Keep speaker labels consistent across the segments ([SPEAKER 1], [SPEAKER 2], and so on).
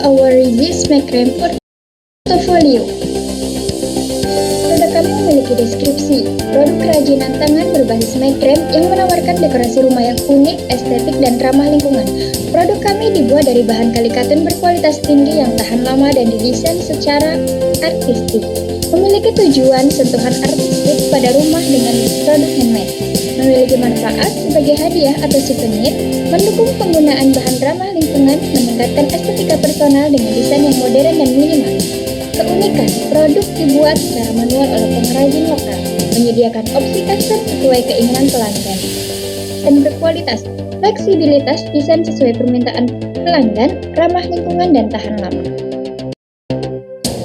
[SPEAKER 1] our Resist Make Cream portfolio. Produk kami memiliki deskripsi produk kerajinan tangan berbasis make cream yang menawarkan dekorasi rumah yang unik, estetik, dan ramah lingkungan. Produk kami dibuat dari bahan kalikatun berkualitas tinggi yang tahan lama dan didesain secara artistik. Memiliki tujuan sentuhan artistik pada rumah dengan produk handmade. Memiliki manfaat sebagai hadiah atau souvenir, mendukung penggunaan bahan ramah lingkungan, meningkatkan estetika personal dengan desain yang modern dan minimalis. Keunikan, produk dibuat secara manual oleh pengrajin lokal, menyediakan opsi custom sesuai keinginan pelanggan, dan berkualitas, fleksibilitas, desain sesuai permintaan pelanggan, ramah lingkungan, dan tahan lama.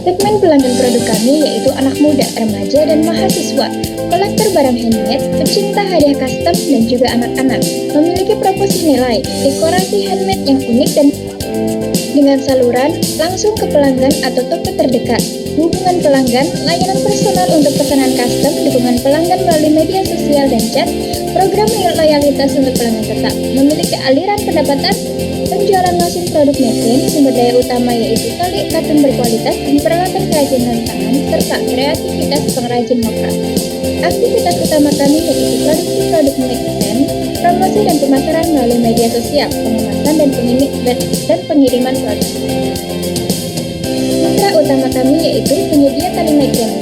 [SPEAKER 1] Segmen pelanggan produk kami yaitu anak muda, remaja, dan mahasiswa, kolektor barang handmade, pecinta hadiah custom, dan juga anak-anak. Memiliki proporsi nilai, dekorasi handmade yang unik dan dengan saluran langsung ke pelanggan atau toko terdekat. Hubungan pelanggan, layanan personal untuk pesanan custom, dukungan pelanggan melalui media sosial dan chat, program loyalitas untuk pelanggan tetap, memiliki aliran pendapatan, penjualan langsung produk mesin, sumber daya utama yaitu tali katun berkualitas dan peralatan kerajinan tangan, serta kreativitas pengrajin lokal. Aktivitas utama kami yaitu produksi produk make-cream, promosi dan pemasaran melalui media sosial, pengemasan dan pengiriman produk. Mitra utama kami yaitu penyedia tali make-cream,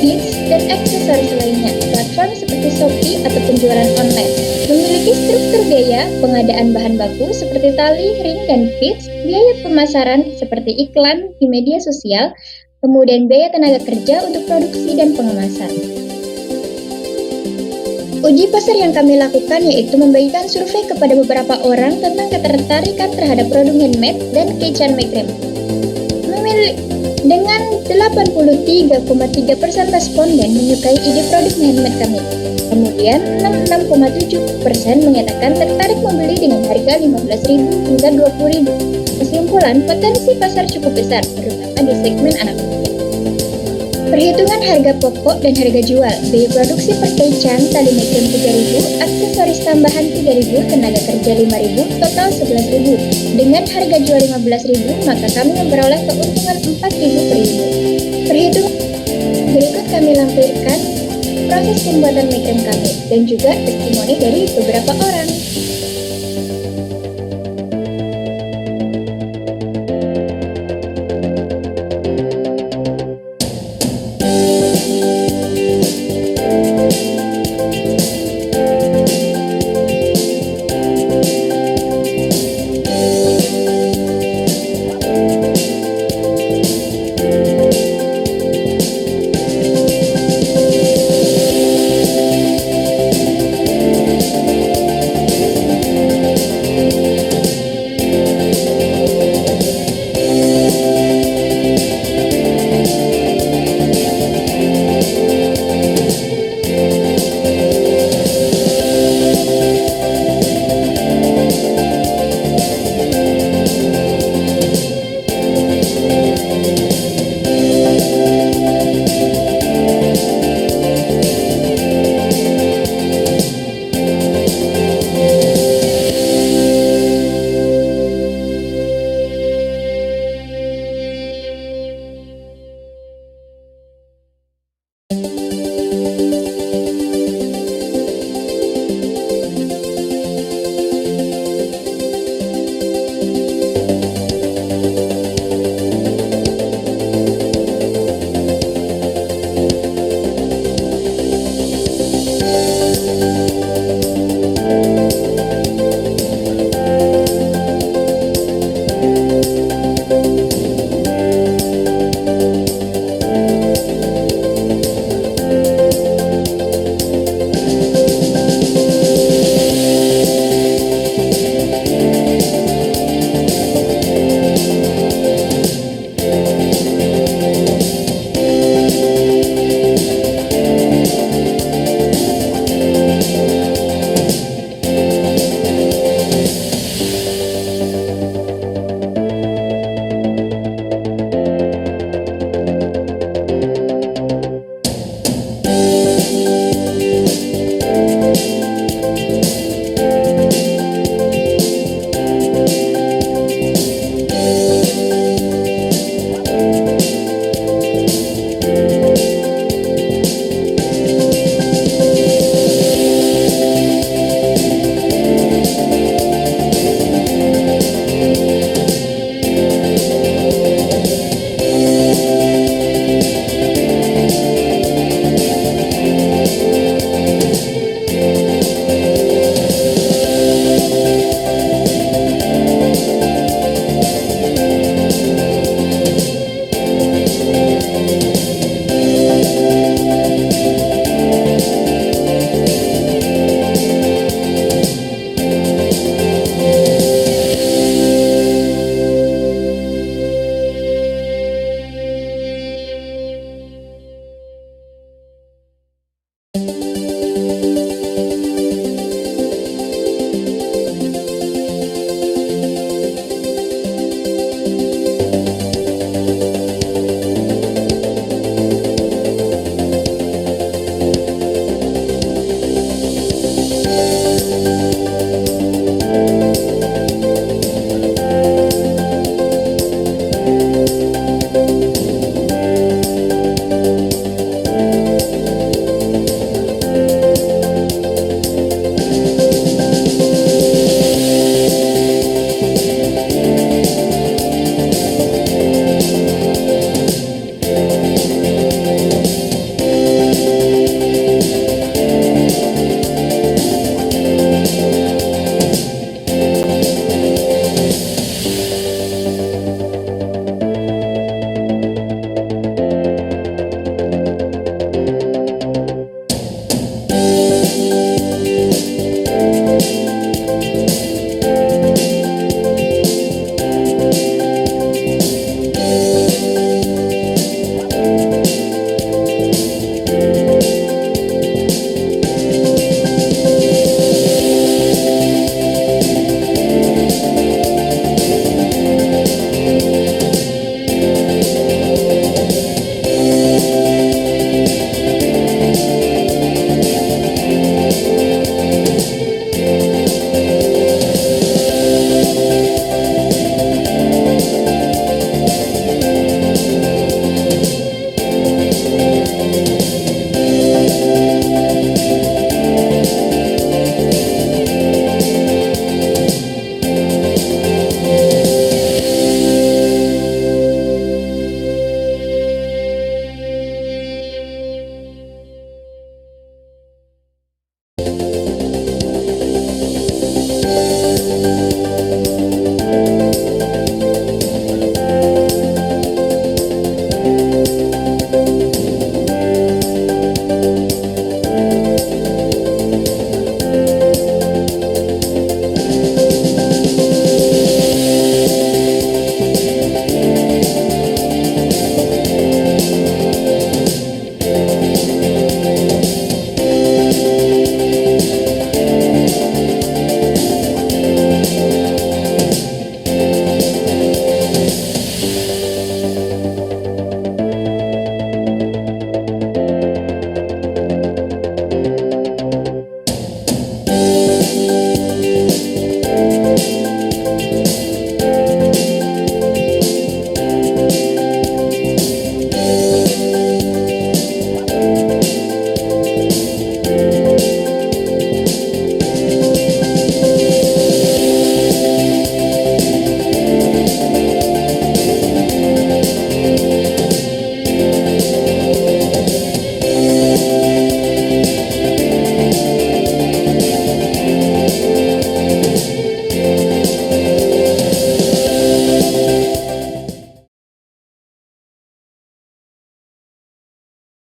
[SPEAKER 1] beads, dan aksesoris lainnya, platform seperti Shopee atau penjualan online. Memiliki struktur biaya pengadaan bahan baku seperti tali, ring, dan beads, biaya pemasaran seperti iklan di media sosial, kemudian biaya tenaga kerja untuk produksi dan pengemasan. Uji pasar yang kami lakukan yaitu membagikan survei kepada beberapa orang tentang ketertarikan terhadap produk handmade dan kitchen make-cream. Dengan 83,3% responden menyukai ide produk handmade kami. Kemudian 66,7% menyatakan tertarik membeli dengan harga Rp15.000 hingga Rp20.000. Kesimpulan, potensi pasar cukup besar, terutama di segmen anak muda. Perhitungan harga pokok dan harga jual. Biaya produksi per kitchen, tali make-cream Rp3.000, aksesoris tambahan Rp3.000, tenaga kerja Rp5.000, total Rp11.000. Dengan harga jual Rp15.000, maka kami memperoleh keuntungan Rp4.000 per unit. Perhitungan berikut kami lampirkan proses pembuatan make-cream kami dan juga testimoni dari beberapa orang. Bye.